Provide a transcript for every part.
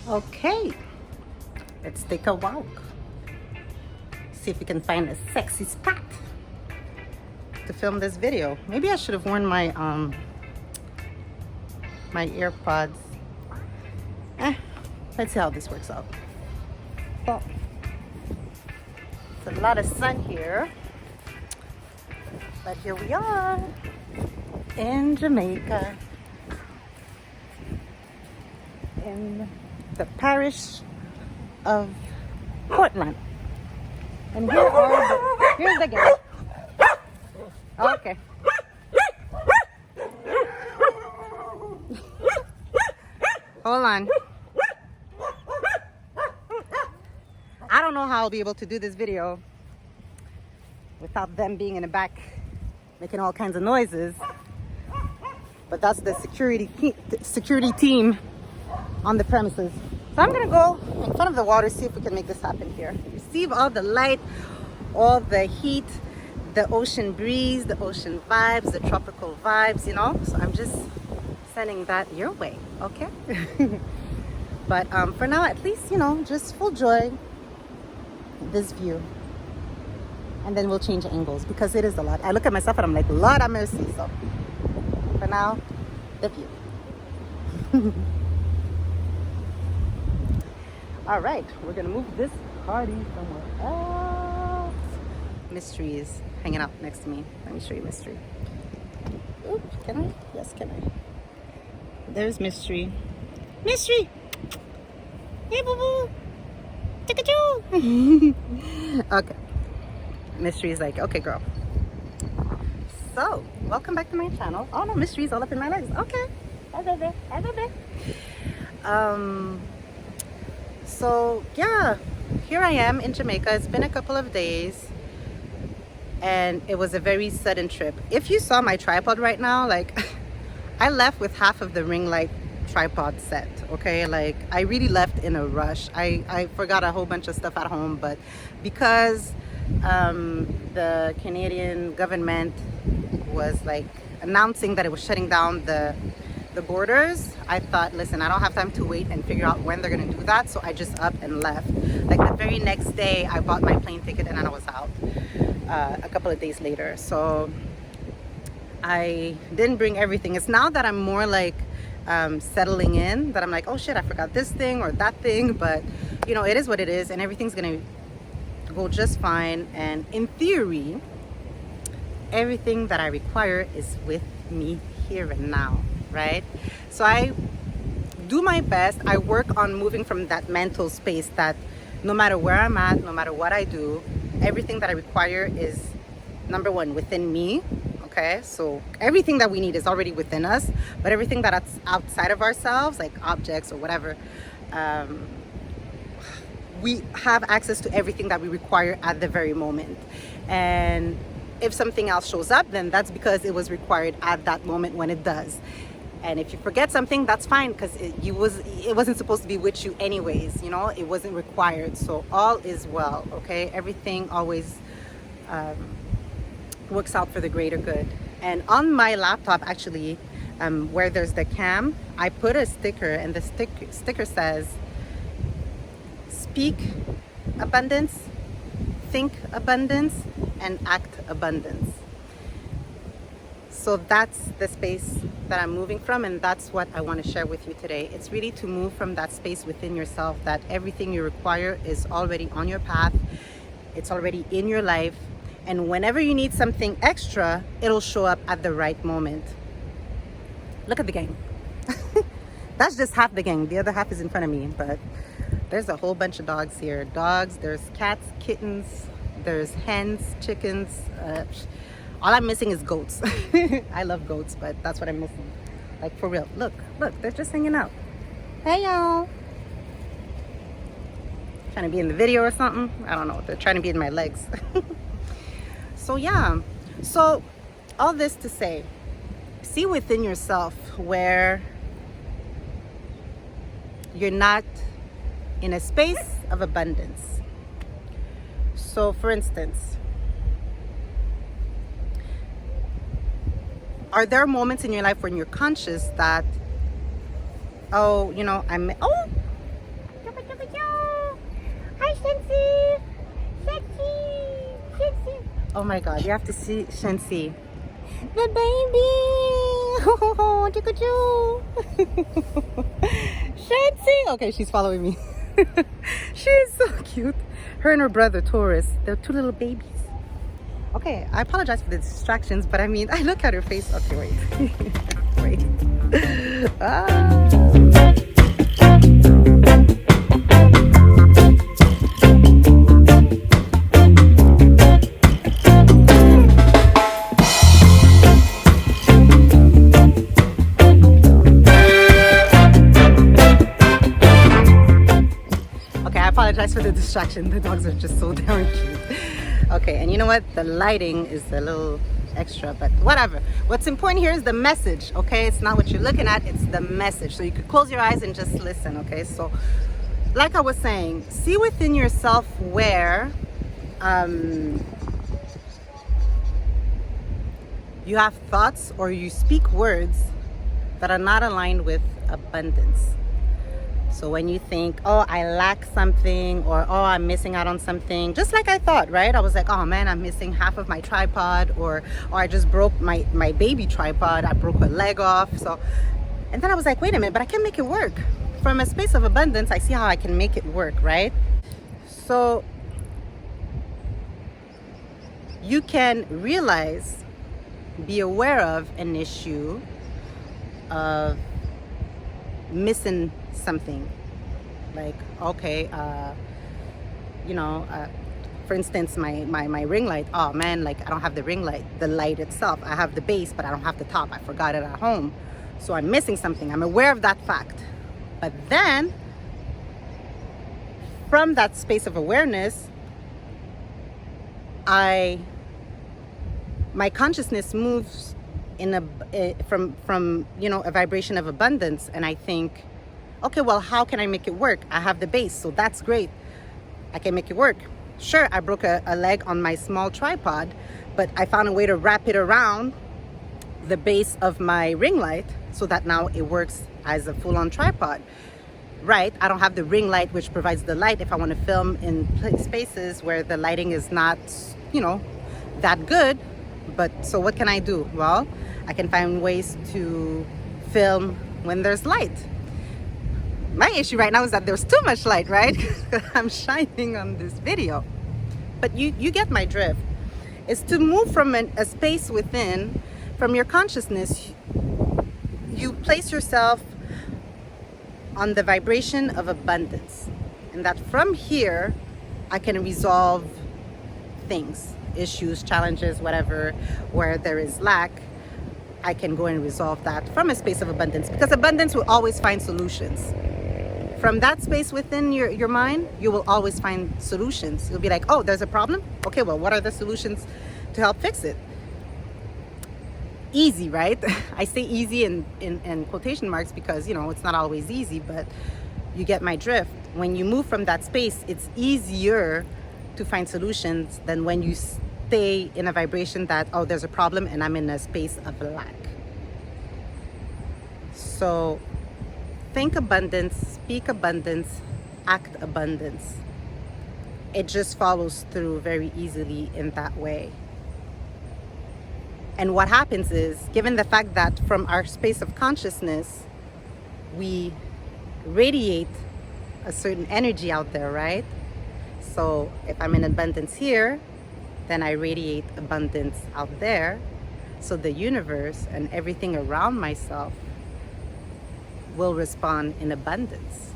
Okay, let's take a walk. See if we can find a sexy spot to film this video. Maybe I should have worn my my AirPods. Let's see how this works out. Well, it's a lot of sun here, but here we are in Jamaica, in the parish of Portland. And here's the gate. Okay. Hold on. I don't know how I'll be able to do this video without them being in the back making all kinds of noises. But that's the security team on the premises. So I'm gonna go in front of the water, see if we can make this happen here. Receive all the light, all the heat, the ocean breeze, the ocean vibes, the tropical vibes, you know? So I'm just sending that your way, okay? But for now, at least, you know, just full joy this view. And then we'll change angles because it is a lot. I look at myself and I'm like, Lord have mercy. So for now, the view. All right, we're gonna move this party somewhere else. Mystery is hanging out next to me. Let me show you Mystery. Oop, can I? Yes, can I? There's Mystery. Mystery! Hey, boo-boo! Tick-a-choo! Okay. Mystery is like, okay, girl. So, welcome back to my channel. Oh no, Mystery's all up in my legs. Okay. Hi, baby. Hi, baby. So yeah, here I am in Jamaica. It's been a couple of days and it was a very sudden trip. If you saw my tripod right now, like I left with half of the ring light tripod set, okay? Like I really left in a rush. I forgot a whole bunch of stuff at home, but because the Canadian government was like announcing that it was shutting down the borders, I thought, listen, I don't have time to wait and figure out when they're gonna do that, so I just up and left. Like the very next day I bought my plane ticket and I was out a couple of days later. So I didn't bring everything. It's now that I'm more like settling in that I'm like, oh shit, I forgot this thing or that thing, but you know, it is what it is and everything's gonna go just fine. And in theory, everything that I require is with me here and now, right? So I do my best. I work on moving from that mental space that no matter where I'm at, no matter what I do, everything that I require is number one within me. Okay, so everything that we need is already within us, but everything that's outside of ourselves, like objects or whatever, we have access to everything that we require at the very moment. And if something else shows up, then that's because it was required at that moment when it does. And if you forget something, that's fine, because it wasn't supposed to be with you anyways, you know, it wasn't required. So all is well, okay? Everything always works out for the greater good. And on my laptop, actually, where there's the cam, I put a sticker, and the sticker says, speak abundance, think abundance, and act abundance. So that's the space that I'm moving from, and that's what I want to share with you today. It's really to move from that space within yourself, that everything you require is already on your path, it's already in your life, and whenever you need something extra, it'll show up at the right moment. Look at the gang. That's just half the gang. The other half is in front of me, but there's a whole bunch of dogs here. Dogs, there's cats, kittens, there's hens, chickens. All I'm missing is goats. I love goats, but that's what I'm missing. Like for real. Look, they're just hanging out. Hey y'all. Trying to be in the video or something? I don't know. They're trying to be in my legs. So yeah. So all this to say, see within yourself where you're not in a space of abundance. So for instance, are there moments in your life when you're conscious that, oh, you know, Oh my god, you have to see Shensi. The baby! Oh, Shensi! Okay, she's following me. She is so cute. Her and her brother, Taurus, they're two little babies. Okay, I apologize for the distractions, but I mean, I look at her face. Okay, wait. Wait. Ah. Okay, I apologize for the distraction. The dogs are just so damn cute. Okay, and you know what? The lighting is a little extra, but whatever. What's important here is the message, okay? It's not what you're looking at, it's the message. So you could close your eyes and just listen, okay? So, like I was saying, see within yourself where you have thoughts or you speak words that are not aligned with abundance. So when you think, oh, I lack something, or oh, I'm missing out on something, just like I thought, right? I was like, oh man, I'm missing half of my tripod, or I just broke my baby tripod. I broke a leg off. So, and then I was like, wait a minute, but I can make it work. From a space of abundance, I see how I can make it work, right? So you can realize, be aware of an issue of missing something, like okay, for instance, my ring light. Oh man, like I don't have the ring light, the light itself. I have the base, but I don't have the top. I forgot it at home, so I'm missing something. I'm aware of that fact, but then from that space of awareness, my consciousness moves in from a vibration of abundance, and I think, okay, well, how can I make it work? I have the base, so that's great. I can make it work. Sure, I broke a leg on my small tripod, but I found a way to wrap it around the base of my ring light so that now it works as a full-on tripod. Right, I don't have the ring light which provides the light if I want to film in spaces where the lighting is not, that good. But so what can I do? Well, I can find ways to film when there's light. My issue right now is that there's too much light, right? I'm shining on this video. But you get my drift. It's to move from a space within, from your consciousness. You place yourself on the vibration of abundance. And that from here, I can resolve things, issues, challenges, whatever, where there is lack. I can go and resolve that from a space of abundance, because abundance will always find solutions. From that space within your mind, you will always find solutions. You'll be like, oh, there's a problem? Okay, well, what are the solutions to help fix it? Easy, right? I say easy in quotation marks because, it's not always easy, but you get my drift. When you move from that space, it's easier to find solutions than when you stay in a vibration that, oh, there's a problem and I'm in a space of lack. So think abundance, speak abundance, act abundance. It just follows through very easily in that way. And what happens is, given the fact that from our space of consciousness, we radiate a certain energy out there, right? So if I'm in abundance here, then I radiate abundance out there. So the universe and everything around myself will respond in abundance.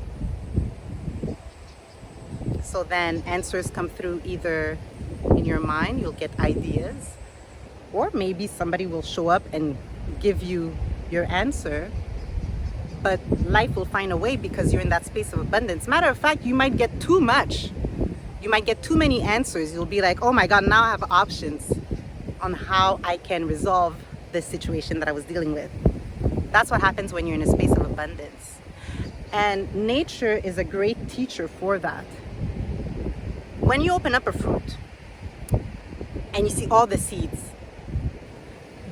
So then answers come through either in your mind, you'll get ideas, or maybe somebody will show up and give you your answer. But life will find a way because you're in that space of abundance. Matter of fact, you might get too much. You might get too many answers. You'll be like, oh my God, now I have options on how I can resolve this situation that I was dealing with. That's what happens when you're in a space of abundance. And nature is a great teacher for that. When you open up a fruit and you see all the seeds,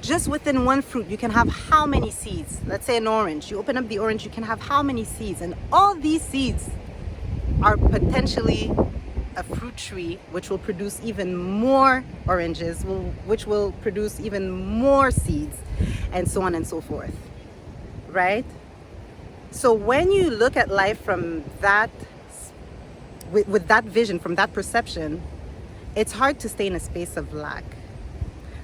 just within one fruit, you can have how many seeds? Let's say an orange. You open up the orange, you can have how many seeds? And all these seeds are potentially a fruit tree which will produce even more oranges, which will produce even more seeds, and so on and so forth, right? So when you look at life from that, with that vision, from that perception, it's hard to stay in a space of lack.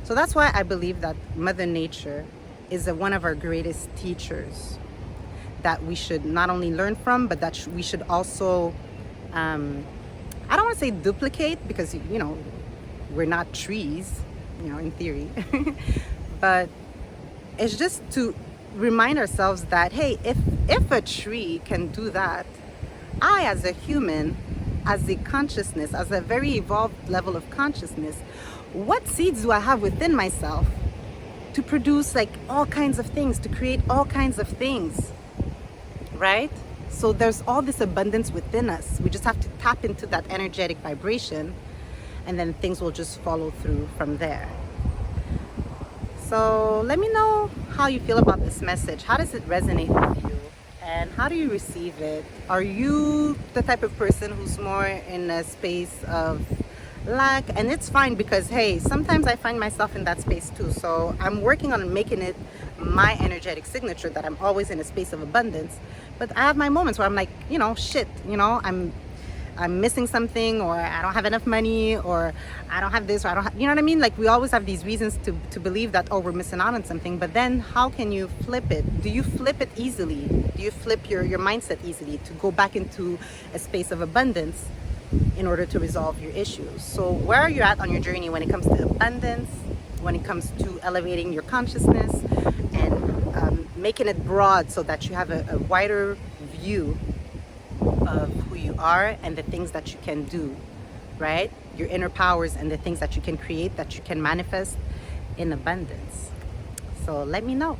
So that's why I believe that Mother Nature is one of our greatest teachers that we should not only learn from, but that we should also, I don't want to say duplicate, because, you know, we're not trees, you know, in theory. But it's just to remind ourselves that, hey, if a tree can do that, I, as a human, as a consciousness, as a very evolved level of consciousness, what seeds do I have within myself to produce like all kinds of things, to create all kinds of things, right? So there's all this abundance within us. We just have to tap into that energetic vibration, and then things will just follow through from there. So let me know how you feel about this message. How does it resonate with you? And how do you receive it? Are you the type of person who's more in a space of lack? And it's fine, because hey, sometimes I find myself in that space too. So I'm working on making it my energetic signature that I'm always in a space of abundance. But I have my moments where I'm like, you know, shit, you know, I'm missing something, or I don't have enough money, or I don't have this, or I don't have, you know what I mean? Like, we always have these reasons to believe that, oh, we're missing out on something. But then how can you flip it? Do you flip it easily? Do you flip your mindset easily to go back into a space of abundance in order to resolve your issues? So where are you at on your journey when it comes to abundance, when it comes to elevating your consciousness and making it broad so that you have a wider view of who you are and the things that you can do, right? Your inner powers and the things that you can create, that you can manifest in abundance. So let me know,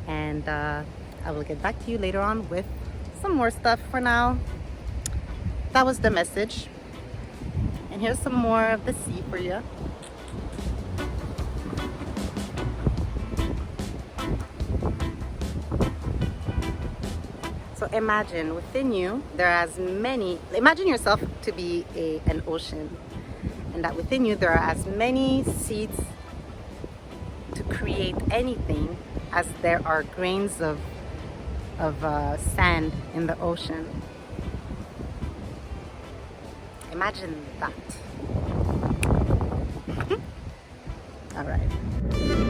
and I will get back to you later on with some more stuff. For now, that was the message, and here's some more of the sea for you. So imagine within you, there are as many, imagine yourself to be an ocean, and that within you there are as many seeds to create anything as there are grains of sand in the ocean. Imagine that. All right.